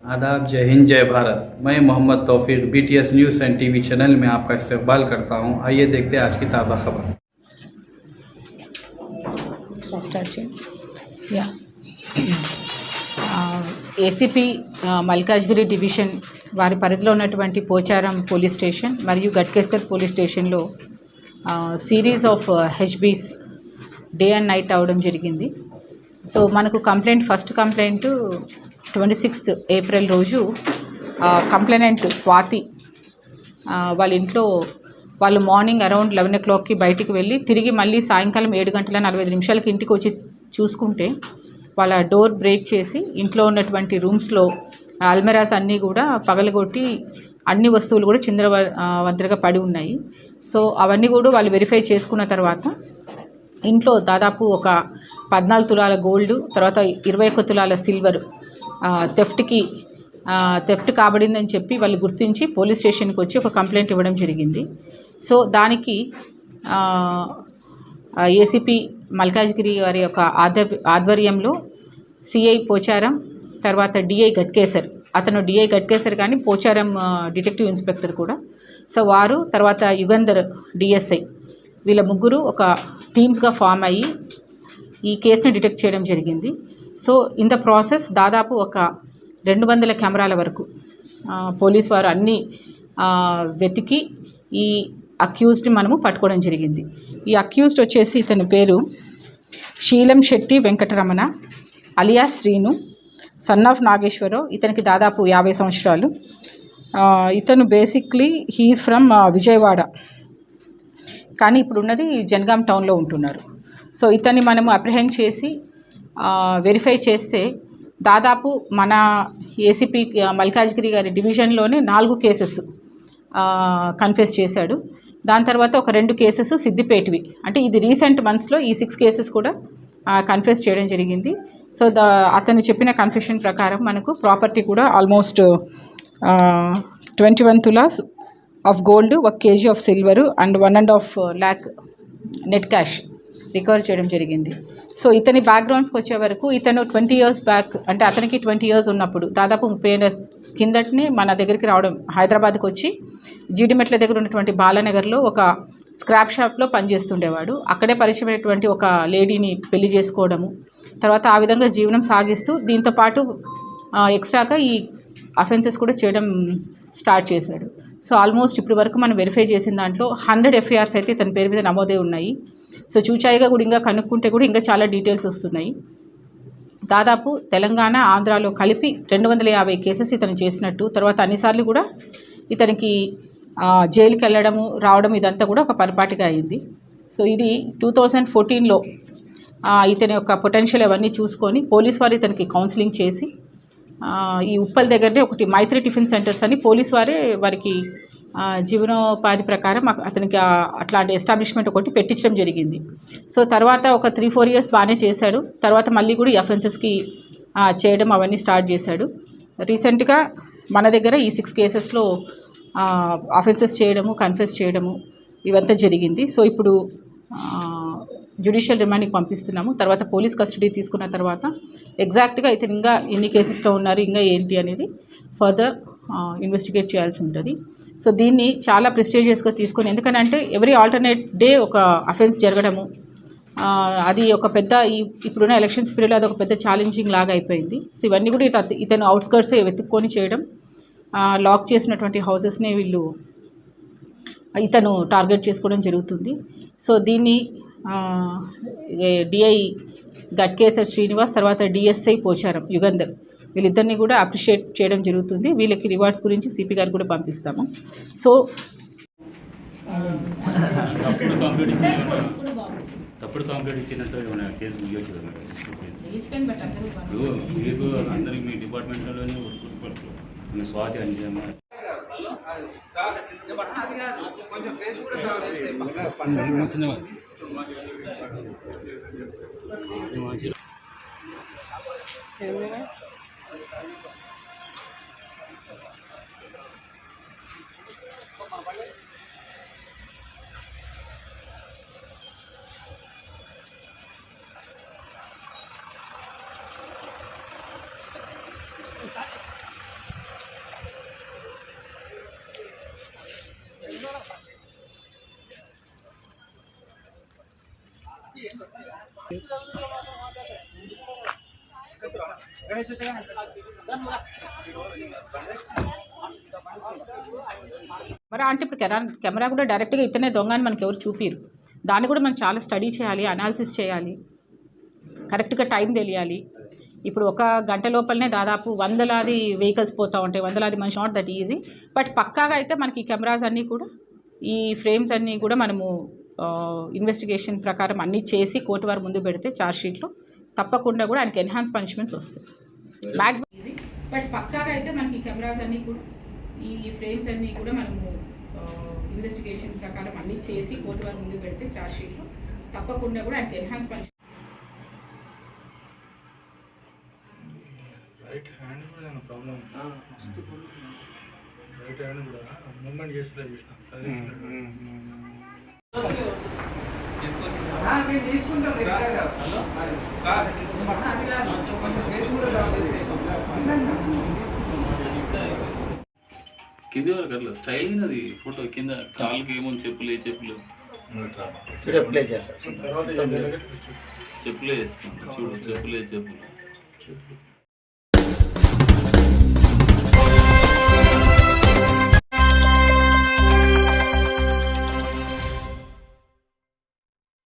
आदाब, जय हिंद, जय भारत। मैं मोहम्मद तौफीक BTS news and TV channel में आपका इस्तकबाल करता हूं। आइए देखते हैं आज की ताज़ा खबर। ఏసీపీ మల్కాజ్గిరి డివిజన్ వారి పరిధిలో ఉన్నటువంటి పోచారం పోలీస్ స్టేషన్ మరియు గట్కేసర్ పోలీస్ స్టేషన్లో series of హెచ్బీస్ day and night అవడం జరిగింది. సో మనకు ఫస్ట్ కంప్లైంట్ 26th ఏప్రిల్ రోజు కంప్లైనెంట్ స్వాతి వాళ్ళ ఇంట్లో వాళ్ళు మార్నింగ్ అరౌండ్ 11 o'clockకి బయటికి వెళ్ళి తిరిగి మళ్ళీ సాయంకాలం 7:45 ఇంటికి వచ్చి చూసుకుంటే వాళ్ళ డోర్ బ్రేక్ చేసి ఇంట్లో ఉన్నటువంటి రూమ్స్లో అల్మెరాస్ అన్నీ కూడా పగలగొట్టి అన్ని వస్తువులు కూడా చిందరవందరగా పడి ఉన్నాయి. సో అవన్నీ కూడా వాళ్ళు వెరిఫై చేసుకున్న తర్వాత ఇంట్లో దాదాపు ఒక 14 తులాల గోల్డ్, తర్వాత 21 తులాల సిల్వర్ థెఫ్ట్ కాబడిందని చెప్పి వాళ్ళు గుర్తించి పోలీస్ స్టేషన్కి వచ్చి ఒక కంప్లైంట్ ఇవ్వడం జరిగింది. సో దానికి ఏసీపీ మల్కాజ్గిరి వారి యొక్క ఆధ్వర్యంలో సిఐ పోచారం, తర్వాత డిఐ గట్కేసర్, అతను డిఐ గట్కేసర్ కానీ పోచారం డిటెక్టివ్ ఇన్స్పెక్టర్ కూడా, సో వారు, తర్వాత యుగంధర్ డిఎస్ఐ, వీళ్ళ ముగ్గురు ఒక టీమ్స్గా ఫామ్ అయ్యి ఈ కేసుని డిటెక్ట్ చేయడం జరిగింది. సో ఇన్ ద ప్రాసెస్ దాదాపు ఒక 200 కెమెరాల వరకు పోలీస్ వారు అన్నీ వెతికి ఈ అక్యూజ్డ్ని మనము పట్టుకోవడం జరిగింది. ఈ అక్యూజ్డ్ వచ్చేసి ఇతని పేరు Seelam Shetty Venkataramana alias Srinu, son of Nageswararao. ఇతనికి దాదాపు 50 సంవత్సరాలు. ఇతను బేసిక్లీ హీఈస్ ఫ్రమ్ విజయవాడ, కానీ ఇప్పుడు ఉన్నది జనగాం టౌన్లో ఉంటున్నారు. సో ఇతన్ని మనము అప్రిహెండ్ చేసి వెరిఫై చేస్తే దాదాపు మన ఏసీపీ మల్కాజ్గిరి గారి డివిజన్లోనే 4 కేసెస్ కన్ఫెస్ చేశాడు. దాని తర్వాత ఒక 2 కేసెస్ సిద్దిపేటవి, అంటే ఇది రీసెంట్ మంత్స్లో ఈ 6 కేసెస్ కూడా కన్ఫెస్ చేయడం జరిగింది. సో అతను చెప్పిన కన్ఫెషన్ ప్రకారం మనకు ప్రాపర్టీ కూడా almost 21 tolas of gold, 1 kg of silver and 1.5 lakh net cash recover చేయడం జరిగింది. సో ఇతని బ్యాక్గ్రౌండ్స్కి వచ్చే వరకు ఇతను 20 years బ్యాక్, అంటే అతనికి 20 years ఉన్నప్పుడు దాదాపు 30 ఏళ్ళ కిందటిని మన దగ్గరికి రావడం, హైదరాబాద్కి వచ్చి జీడిమెట్ల దగ్గర ఉన్నటువంటి బాలానగర్లో ఒక స్క్రాప్ షాప్లో పనిచేస్తుండేవాడు. అక్కడే పరిచయమైనటువంటి ఒక లేడీని పెళ్లి చేసుకోవడము, తర్వాత ఆ విధంగా జీవనం సాగిస్తూ దీంతోపాటు ఎక్స్ట్రాగా ఈ అఫెన్సెస్ కూడా చేయడం స్టార్ట్ చేశాడు. సో ఆల్మోస్ట్ ఇప్పటి వరకు మనం వెరిఫై చేసిన దాంట్లో 100 FIRs అయితే ఇతని పేరు మీద నమోదే ఉన్నాయి. సో చూచాయిగా కూడా ఇంకా కనుక్కుంటే కూడా ఇంకా చాలా డీటెయిల్స్ వస్తున్నాయి. దాదాపు తెలంగాణ, ఆంధ్రాలో కలిపి 250 కేసెస్ ఇతను చేసినట్టు, తర్వాత అన్నిసార్లు కూడా ఇతనికి జైలుకి వెళ్ళడము రావడం ఇదంతా కూడా ఒక పరిపాటిగా అయింది. సో ఇది 2014లో ఇతని యొక్క పొటెన్షియల్ అవన్నీ చూసుకొని పోలీస్ వారు ఇతనికి కౌన్సిలింగ్ చేసి ఈ ఉప్పల్ దగ్గరనే ఒకటి మైత్రి టిఫిన్ సెంటర్స్ అని పోలీస్ వారే వారికి జీవనోపాధి ప్రకారం అతనికి అట్లాంటి ఎస్టాబ్లిష్మెంట్ ఒకటి పెట్టించడం జరిగింది. సో తర్వాత ఒక 3-4 years బాగానే చేశాడు. తర్వాత మళ్ళీ కూడా ఈ అఫెన్సెస్కి చేయడం అవన్నీ స్టార్ట్ చేశాడు. రీసెంట్గా మన దగ్గర ఈ 6 కేసెస్లో అఫెన్సెస్ చేయడము, కన్ఫెస్ చేయడము ఇవంతా జరిగింది. సో ఇప్పుడు జ్యుడిషియల్ రిమాండ్కి పంపిస్తున్నాము. తర్వాత పోలీస్ కస్టడీ తీసుకున్న తర్వాత ఎగ్జాక్ట్గా ఇతను ఇంకా ఎన్ని కేసెస్లో ఉన్నారు, ఇంకా ఏంటి అనేది ఫర్దర్ ఇన్వెస్టిగేట్ చేయాల్సి ఉంటుంది. సో దీన్ని చాలా ప్రెస్టీజియస్గా తీసుకొని, ఎందుకంటే ఎవ్రీ ఆల్టర్నేట్ డే ఒక అఫెన్స్ జరగడము, అది ఒక పెద్ద ఇప్పుడున్న ఎలక్షన్స్ పీరియడ్లో అది ఒక పెద్ద ఛాలెంజింగ్ లాగా అయిపోయింది. సో ఇవన్నీ కూడా ఇతను అవుట్స్కర్ట్సే వెతుక్కొని చేయడం, లాక్ చేసినటువంటి హౌసెస్ని ఇతను టార్గెట్ చేసుకోవడం జరుగుతుంది. సో దీన్ని డిఐ గట్కేసర్ శ్రీనివాస్, తర్వాత డిఎస్ఐ పోచారం యుగంధర్, వీళ్ళిద్దరిని కూడా అప్రిషియేట్ చేయడం జరుగుతుంది. వీళ్ళకి రివార్డ్స్ గురించి సిపి గారు కూడా పంపిస్తాము. సో తప్పుడు కంప్లీట్ ఇచ్చినట్టు ఏమైనా కేసు ముగియొచ్చు కదా మేడం? మీకు అందరికి మీ డిపార్ట్మెంట్లోనే ఒప్పుకుంటున్నారు స్వాతి అంజమ్మ మరి అంటే ఇప్పుడు కెమెరా కూడా డైరెక్ట్గా ఇతనే దొంగ అని మనకి ఎవరు చూపిరు. దాన్ని కూడా మనం చాలా స్టడీ చేయాలి, అనాలిసిస్ చేయాలి, కరెక్ట్గా టైం తెలియాలి. ఇప్పుడు ఒక గంట లోపలనే దాదాపు వందలాది వెహికల్స్ పోతూ ఉంటాయి, వందలాది మనిషి. Not that easy. బట్ పక్కాగా అయితే మనకి ఈ కెమెరాస్ అన్నీ కూడా, ఈ ఫ్రేమ్స్ అన్నీ కూడా మనము ఇన్వెస్టిగేషన్ ప్రకారం అన్నీ చేసి కోర్టు వారు ముందు పెడితే ఛార్జ్షీట్లో తప్పకుండా కూడా ఆయనకి ఎన్హాన్స్ పనిష్మెంట్స్ వస్తాయి మ్యాక్సిమం ఈజీ. బట్ పక్కాగా అయితే మనకి ఈ కెమెరాస్ అన్నీ కూడా, ఈ ఫ్రేమ్స్ అన్నీ కూడా మనము ఇన్వెస్టిగేషన్ ప్రకారం అన్నీ చేసి కోర్టు వారు ముందు పెడితే ఛార్జ్షీట్లో తప్పకుండా కూడా ఆయనకి ఎన్హాన్స్ పనిష్మెంట్. రైట్ హ్యాండ్ కూడా ప్రాబ్లం, రైట్ హ్యాండ్ కూడా మూమెంట్ చేస్తలే కింది వరకు అట్లా స్టైల్ అది ఫోటో కింద కాళ్ళకి ఏమో చెప్పులు చెప్పులే వేసుకుంటా చూడు చెప్పులే చెప్పులు